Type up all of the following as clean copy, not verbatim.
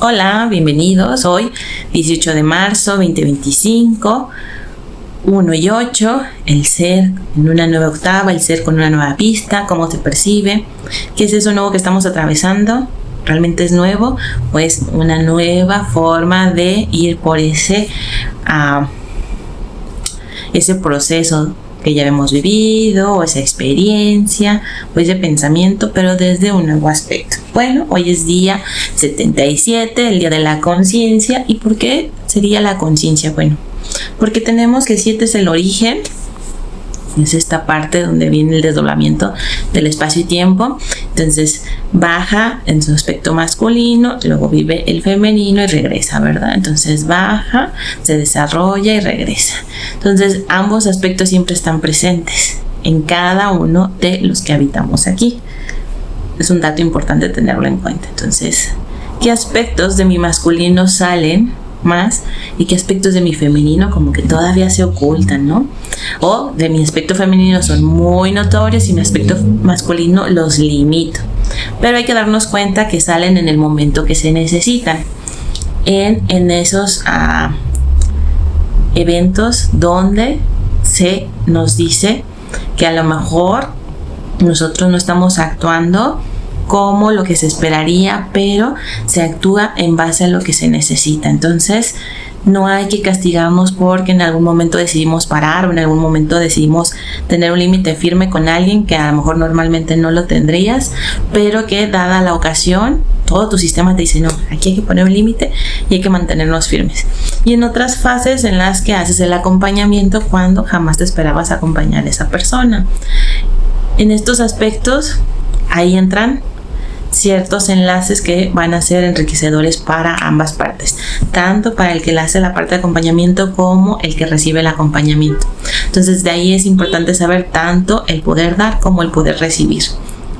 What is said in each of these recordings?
Hola, bienvenidos. Hoy, 18 de marzo 2025, 1 y 8, el ser en una nueva octava, el ser con una nueva pista, cómo se percibe, qué es eso nuevo que estamos atravesando, realmente es nuevo, pues una nueva forma de ir por ese proceso que ya hemos vivido, o esa experiencia, o ese pensamiento, pero desde un nuevo aspecto. Bueno, hoy es día 77, el día de la conciencia. ¿Y por qué sería la conciencia? Bueno, porque tenemos que 7 es el origen, es esta parte donde viene el desdoblamiento del espacio y tiempo. Entonces baja en su aspecto masculino, luego vive el femenino y regresa, ¿verdad? Entonces baja, se desarrolla y regresa. Entonces ambos aspectos siempre están presentes en cada uno de los que habitamos aquí. Es un dato importante tenerlo en cuenta. Entonces, ¿qué aspectos de mi masculino salen más y qué aspectos de mi femenino como que todavía se ocultan, ¿no? O de mi aspecto femenino son muy notorios y mi aspecto masculino los limito. Pero hay que darnos cuenta que salen en el momento que se necesitan, en esos eventos donde se nos dice que a lo mejor nosotros no estamos actuando como lo que se esperaría, pero se actúa en base a lo que se necesita. Entonces no hay que castigarnos porque en algún momento decidimos parar o en algún momento decidimos tener un límite firme con alguien que a lo mejor normalmente no lo tendrías, pero que dada la ocasión todo tu sistema te dice no, aquí hay que poner un límite y hay que mantenernos firmes. Y en otras fases en las que haces el acompañamiento cuando jamás te esperabas acompañar a esa persona. En estos aspectos ahí entran ciertos enlaces que van a ser enriquecedores para ambas partes, tanto para el que le hace la parte de acompañamiento como el que recibe el acompañamiento. Entonces de ahí es importante saber tanto el poder dar como el poder recibir.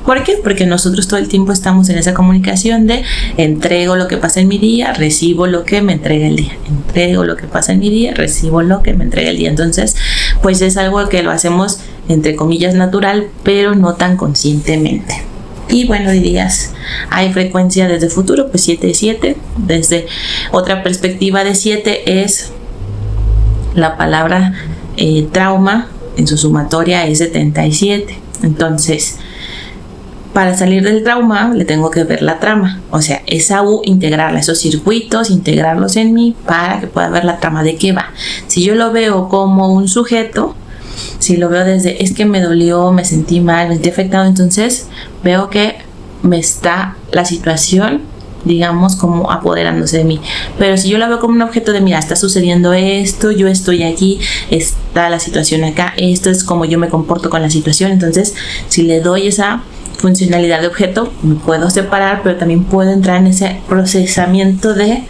¿Por qué? Porque nosotros todo el tiempo estamos en esa comunicación de entrego lo que pasa en mi día, recibo lo que me entrega el día. Entrego lo que pasa en mi día, recibo lo que me entrega el día. Entonces, pues es algo que lo hacemos entre comillas natural, pero no tan conscientemente. Y bueno, dirías, hay frecuencia desde futuro, pues 7. Desde otra perspectiva de 7 es la palabra trauma, en su sumatoria es 77. Entonces, para salir del trauma, le tengo que ver la trama. O sea, esa U, integrarla, esos circuitos, integrarlos en mí para que pueda ver la trama de qué va. Si yo lo veo como un sujeto, si lo veo desde, es que me dolió, me sentí mal, me sentí afectado, entonces veo que me está la situación, digamos, como apoderándose de mí. Pero si yo la veo como un objeto de, mira, está sucediendo esto, yo estoy aquí, está la situación acá, esto es como yo me comporto con la situación. Entonces, si le doy esa funcionalidad de objeto, me puedo separar, pero también puedo entrar en ese procesamiento de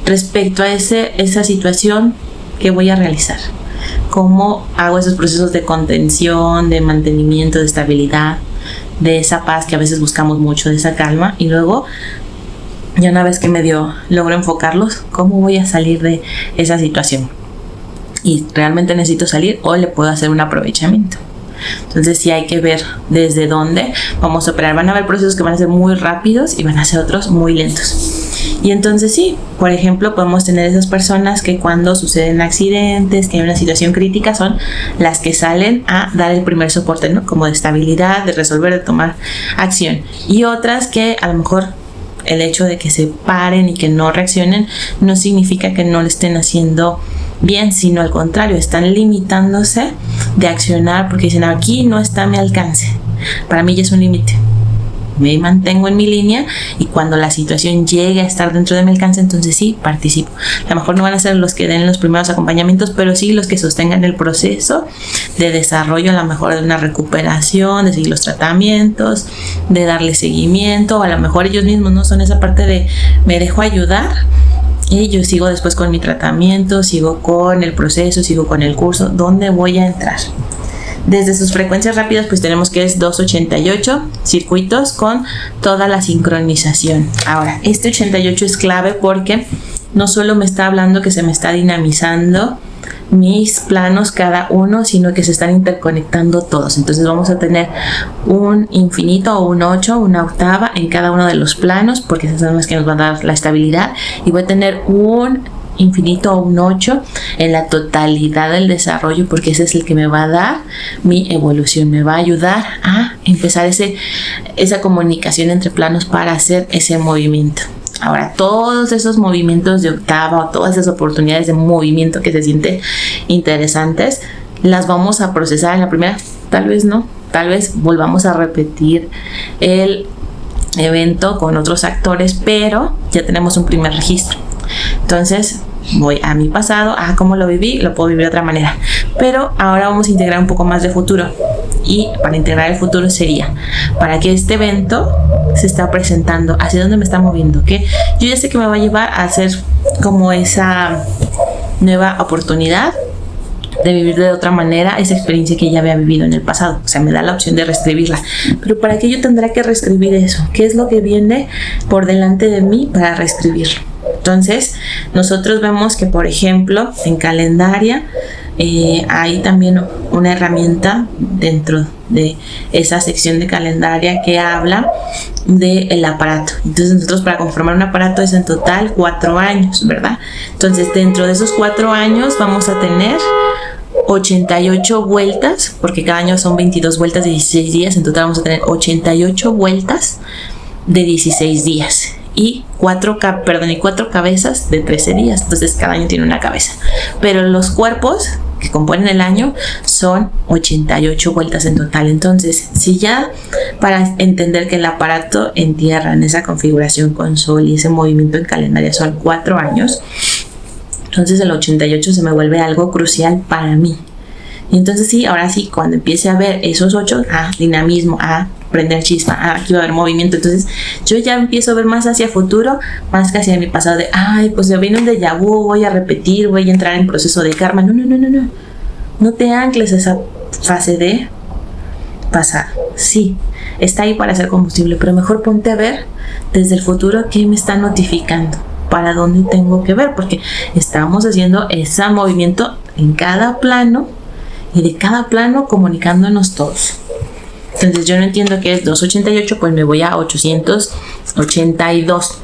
respecto a esa situación que voy a realizar. Cómo hago esos procesos de contención, de mantenimiento, de estabilidad, de esa paz que a veces buscamos mucho, de esa calma, y luego ya una vez que logro enfocarlos, cómo voy a salir de esa situación y realmente necesito salir o le puedo hacer un aprovechamiento. Entonces sí hay que ver desde dónde vamos a operar. Van a haber procesos que van a ser muy rápidos y van a ser otros muy lentos. Y entonces sí, por ejemplo, podemos tener esas personas que cuando suceden accidentes, que hay una situación crítica, son las que salen a dar el primer soporte, ¿no? Como de estabilidad, de resolver, de tomar acción. Y otras que a lo mejor el hecho de que se paren y que no reaccionen no significa que no lo estén haciendo bien, sino al contrario, están limitándose de accionar porque dicen, aquí no está a mi alcance. Para mí ya es un límite. Me mantengo en mi línea y cuando la situación llegue a estar dentro de mi alcance, entonces sí, participo. A lo mejor no van a ser los que den los primeros acompañamientos, pero sí los que sostengan el proceso de desarrollo, a lo mejor de una recuperación, de seguir los tratamientos, de darle seguimiento, o a lo mejor ellos mismos no son esa parte de me dejo ayudar y yo sigo después con mi tratamiento, sigo con el proceso, sigo con el curso, ¿dónde voy a entrar? Desde sus frecuencias rápidas pues tenemos que es 288 circuitos con toda la sincronización. Ahora, este 88 es clave porque no solo me está hablando que se me está dinamizando mis planos cada uno, sino que se están interconectando todos. Entonces vamos a tener un infinito o un 8, una octava en cada uno de los planos, porque esas son las que nos van a dar la estabilidad, y voy a tener un infinito o un 8 en la totalidad del desarrollo, porque ese es el que me va a dar mi evolución, me va a ayudar a empezar esa comunicación entre planos para hacer ese movimiento. Ahora, todos esos movimientos de octava o todas esas oportunidades de movimiento que se sienten interesantes, las vamos a procesar en la primera. Tal vez no, tal vez volvamos a repetir el evento con otros actores, pero ya tenemos un primer registro. Entonces voy a mi pasado, a cómo lo viví, lo puedo vivir de otra manera. Pero ahora vamos a integrar un poco más de futuro. Y para integrar el futuro sería, para que este evento se está presentando, hacia dónde me está moviendo, que yo ya sé que me va a llevar a hacer como esa nueva oportunidad de vivir de otra manera esa experiencia que ya había vivido en el pasado. O sea, me da la opción de reescribirla. Pero para qué yo tendré que reescribir eso, ¿qué es lo que viene por delante de mí para reescribirlo? Entonces, nosotros vemos que, por ejemplo, en Calendaria hay también una herramienta dentro de esa sección de Calendaria que habla del aparato. Entonces, nosotros para conformar un aparato es en total 4 años, ¿verdad? Entonces, dentro de esos 4 años vamos a tener 88 vueltas, porque cada año son 22 vueltas de 16 días. En total vamos a tener 88 vueltas de 16 días. Y 4 cabezas de 13 días. Entonces cada año tiene una cabeza. Pero los cuerpos que componen el año son 88 vueltas en total. Entonces, si ya para entender que el aparato en tierra, en esa configuración con sol y ese movimiento en Calendaria son 4 años, entonces el 88 se me vuelve algo crucial para mí. Y entonces sí, ahora sí, cuando empiece a ver esos 8, dinamismo, prender chispa, aquí va a haber movimiento. Entonces yo ya empiezo a ver más hacia futuro, más que hacia mi pasado de, pues se viene un déjà vu, voy a repetir, voy a entrar en proceso de karma. No te ancles a esa fase de pasado. Sí, está ahí para hacer combustible, pero mejor ponte a ver desde el futuro qué me está notificando, para dónde tengo que ver, porque estamos haciendo ese movimiento en cada plano y de cada plano comunicándonos todos. Entonces yo no entiendo qué es 288, pues me voy a 882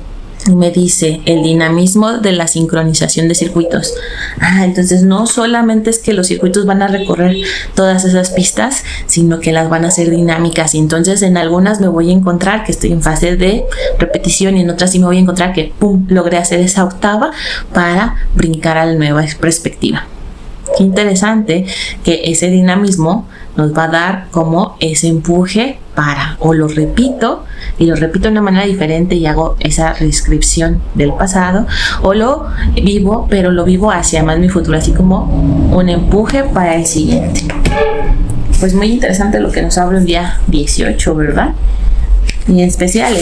y me dice el dinamismo de la sincronización de circuitos. Entonces no solamente es que los circuitos van a recorrer todas esas pistas, sino que las van a hacer dinámicas, y entonces en algunas me voy a encontrar que estoy en fase de repetición y en otras sí me voy a encontrar que logré hacer esa octava para brincar a la nueva perspectiva. Qué interesante que ese dinamismo nos va a dar como ese empuje o lo repito de una manera diferente y hago esa reescripción del pasado, o lo vivo, pero lo vivo hacia más mi futuro, así como un empuje para el siguiente. Pues muy interesante lo que nos habla el día 18, ¿verdad? Y en especial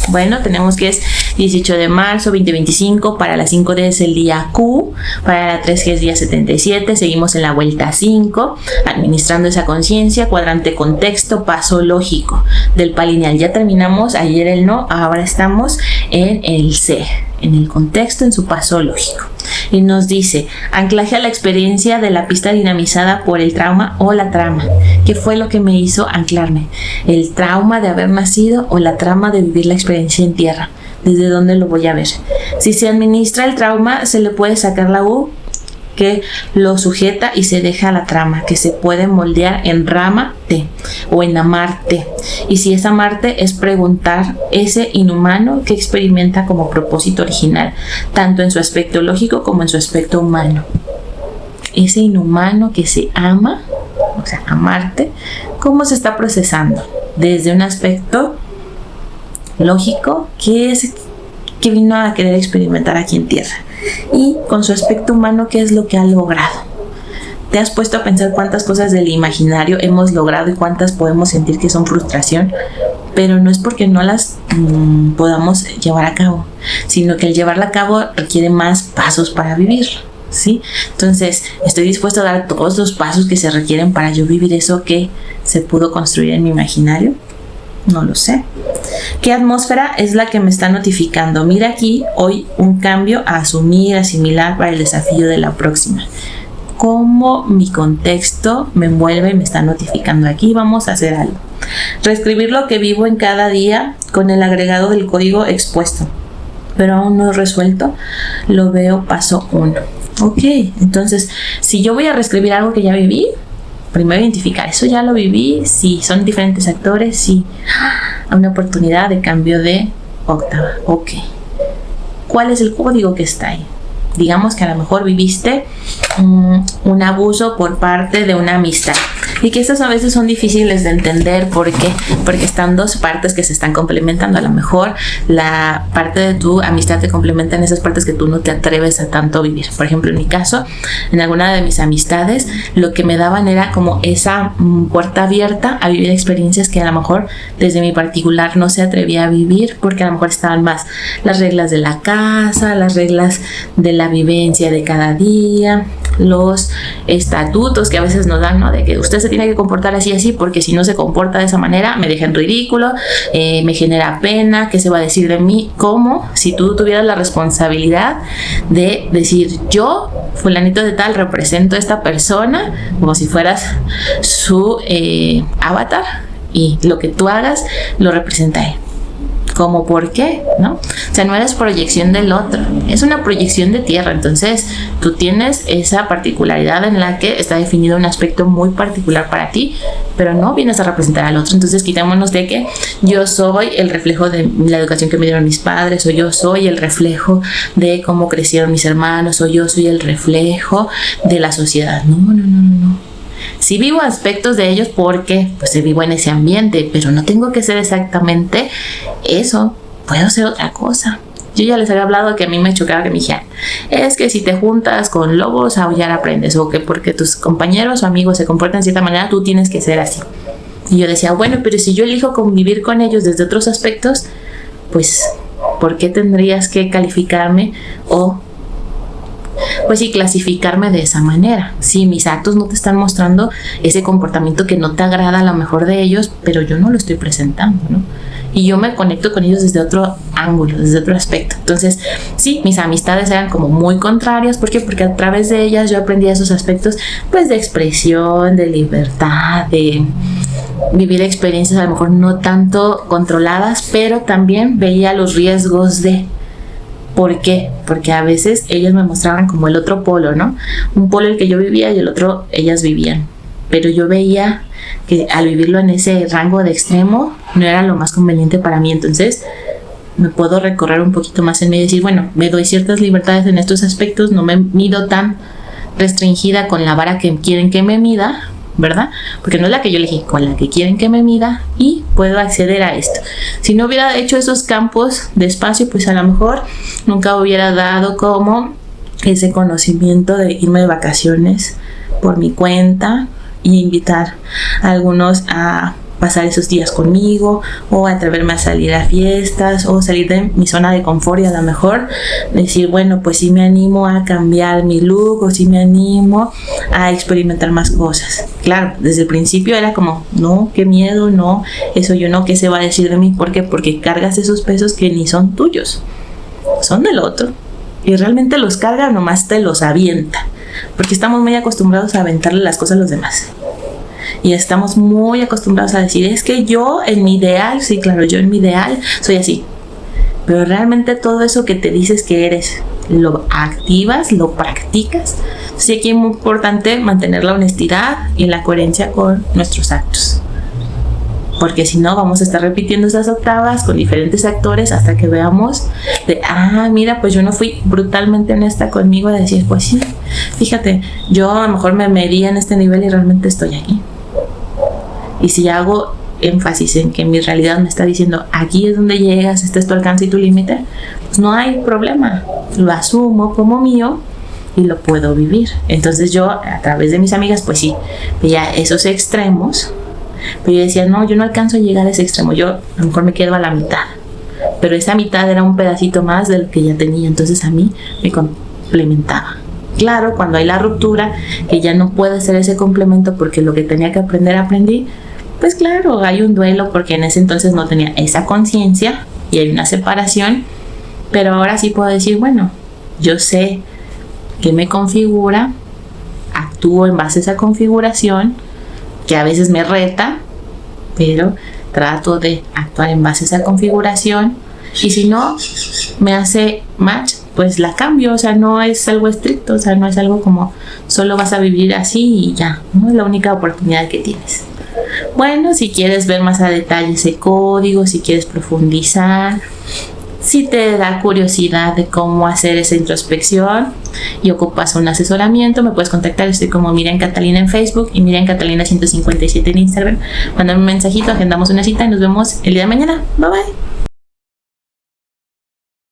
bueno, tenemos que es 18 de marzo 2025, para la 5D es el día Q, para la 3G es día 77, seguimos en la vuelta 5, administrando esa conciencia, cuadrante contexto, paso lógico del palineal. Ya terminamos ayer el no, ahora estamos en el C, en el contexto, en su paso lógico. Y nos dice, anclaje a la experiencia de la pista dinamizada por el trauma o la trama. ¿Qué fue lo que me hizo anclarme? ¿El trauma de haber nacido o la trama de vivir la experiencia en tierra? ¿Desde dónde lo voy a ver? Si se administra el trauma, se le puede sacar la U que lo sujeta y se deja la trama, que se puede moldear en Rama-te o en Amarte. Y si es amarte, es preguntar ese inhumano que experimenta como propósito original, tanto en su aspecto lógico como en su aspecto humano. Ese inhumano que se ama, o sea, amarte, ¿cómo se está procesando? Desde un aspecto lógico, ¿qué es que vino a querer experimentar aquí en tierra? Y con su aspecto humano, ¿qué es lo que ha logrado? ¿Te has puesto a pensar cuántas cosas del imaginario hemos logrado y cuántas podemos sentir que son frustración? Pero no es porque no las podamos llevar a cabo, sino que el llevarla a cabo requiere más pasos para vivirlo, ¿sí? Entonces, ¿estoy dispuesto a dar todos los pasos que se requieren para yo vivir eso que se pudo construir en mi imaginario? No lo sé. ¿Qué atmósfera es la que me está notificando? Mira aquí hoy un cambio a asumir, asimilar para el desafío de la próxima. cómo mi contexto me envuelve y me está notificando. Aquí vamos a hacer algo. Reescribir lo que vivo en cada día con el agregado del código expuesto, pero aún no resuelto. Lo veo paso 1. Ok, entonces si yo voy a reescribir algo que ya viví, primero identificar, ¿eso ya lo viví? Sí, son diferentes actores, sí. Una oportunidad de cambio de octava. Ok. ¿Cuál es el código que está ahí? Digamos que a lo mejor viviste un abuso por parte de una amistad y que estas a veces son difíciles de entender. ¿Por qué? Porque están dos partes que se están complementando. A lo mejor la parte de tu amistad te complementa en esas partes que tú no te atreves a tanto vivir. Por ejemplo, en mi caso, en alguna de mis amistades, lo que me daban era como esa puerta abierta a vivir experiencias que a lo mejor desde mi particular no se atrevía a vivir, porque a lo mejor estaban más las reglas de la casa, las reglas de la vivencia de cada día, los estatutos que a veces nos dan, ¿no? De que usted se tiene que comportar así, así, porque si no se comporta de esa manera, me deja en ridículo, me genera pena, ¿qué se va a decir de mí? Como si tú tuvieras la responsabilidad de decir, yo, fulanito de tal, represento a esta persona, como si fueras su avatar, y lo que tú hagas lo representa él. ¿Cómo por qué? ¿No? O sea, no eres proyección del otro, es una proyección de tierra. Entonces tú tienes esa particularidad en la que está definido un aspecto muy particular para ti, pero no vienes a representar al otro. Entonces quitémonos de que yo soy el reflejo de la educación que me dieron mis padres, o yo soy el reflejo de cómo crecieron mis hermanos, o yo soy el reflejo de la sociedad. No. Sí vivo aspectos de ellos porque pues vivo en ese ambiente, pero no tengo que ser exactamente eso, puedo ser otra cosa. Yo ya les había hablado que a mí me chocaba que me dijeran, es que si te juntas con lobos, aullar aprendes, o que porque tus compañeros o amigos se comportan de cierta manera, tú tienes que ser así. Y yo decía, bueno, pero si yo elijo convivir con ellos desde otros aspectos, pues ¿por qué tendrías que calificarme o pues sí, clasificarme de esa manera? Si mis actos no te están mostrando ese comportamiento que no te agrada a lo mejor de ellos, pero yo no lo estoy presentando, ¿no? Y yo me conecto con ellos desde otro ángulo, desde otro aspecto. Entonces, sí, mis amistades eran como muy contrarias. ¿Por qué? Porque a través de ellas yo aprendí esos aspectos, pues, de expresión, de libertad, de vivir experiencias a lo mejor no tanto controladas, pero también veía los riesgos de... ¿Por qué? Porque a veces ellas me mostraban como el otro polo, ¿no? Un polo el que yo vivía y el otro ellas vivían. Pero yo veía que al vivirlo en ese rango de extremo no era lo más conveniente para mí. Entonces me puedo recorrer un poquito más en mí y decir, bueno, me doy ciertas libertades en estos aspectos, no me mido tan restringida con la vara que quieren que me mida, ¿verdad? Porque no es la que yo elegí, con la que quieren que me mida, y puedo acceder a esto. Si no hubiera hecho esos campos de espacio, pues a lo mejor nunca hubiera dado como ese conocimiento de irme de vacaciones por mi cuenta y invitar a algunos a pasar esos días conmigo, o atreverme a salir a fiestas, o salir de mi zona de confort y a lo mejor decir, bueno, pues sí me animo a cambiar mi look, o sí me animo a experimentar más cosas. Claro, desde el principio era como, no, qué miedo, no, eso yo no, ¿qué se va a decir de mí? ¿Por qué? Porque cargas esos pesos que ni son tuyos, son del otro, y realmente los carga, nomás te los avienta, porque estamos muy acostumbrados a aventarle las cosas a los demás. Y estamos muy acostumbrados a decir, es que yo en mi ideal, sí, claro, yo en mi ideal soy así. Pero realmente todo eso que te dices que eres, lo activas, lo practicas. Sí, aquí es muy importante mantener la honestidad y la coherencia con nuestros actos. Porque si no, vamos a estar repitiendo esas octavas con diferentes actores hasta que veamos de, mira, pues yo no fui brutalmente honesta conmigo, de decir, pues sí, fíjate, yo a lo mejor me medí en este nivel y realmente estoy aquí. Y si hago énfasis en que mi realidad me está diciendo, aquí es donde llegas, este es tu alcance y tu límite, pues no hay problema, lo asumo como mío y lo puedo vivir. Entonces yo, a través de mis amigas, pues sí, veía esos extremos, pero yo decía, no, yo no alcanzo a llegar a ese extremo, yo a lo mejor me quedo a la mitad, pero esa mitad era un pedacito más de lo que ya tenía, entonces a mí me complementaba. Claro, cuando hay la ruptura, que ya no puede ser ese complemento porque lo que tenía que aprender aprendí, pues claro, hay un duelo porque en ese entonces no tenía esa conciencia y hay una separación, pero ahora sí puedo decir, bueno, yo sé que me configura actúo en base a esa configuración, que a veces me reta, pero trato de actuar en base a esa configuración. Y si no me hace match, pues la cambio. O sea, no es algo estricto, o sea, no es algo como solo vas a vivir así y ya, no es la única oportunidad que tienes. Bueno, si quieres ver más a detalle ese código, si quieres profundizar, si te da curiosidad de cómo hacer esa introspección y ocupas un asesoramiento, me puedes contactar. Estoy como Miriam Catalina en Facebook y Miriam Catalina 157 en Instagram. Mándame un mensajito, agendamos una cita y nos vemos el día de mañana. Bye bye.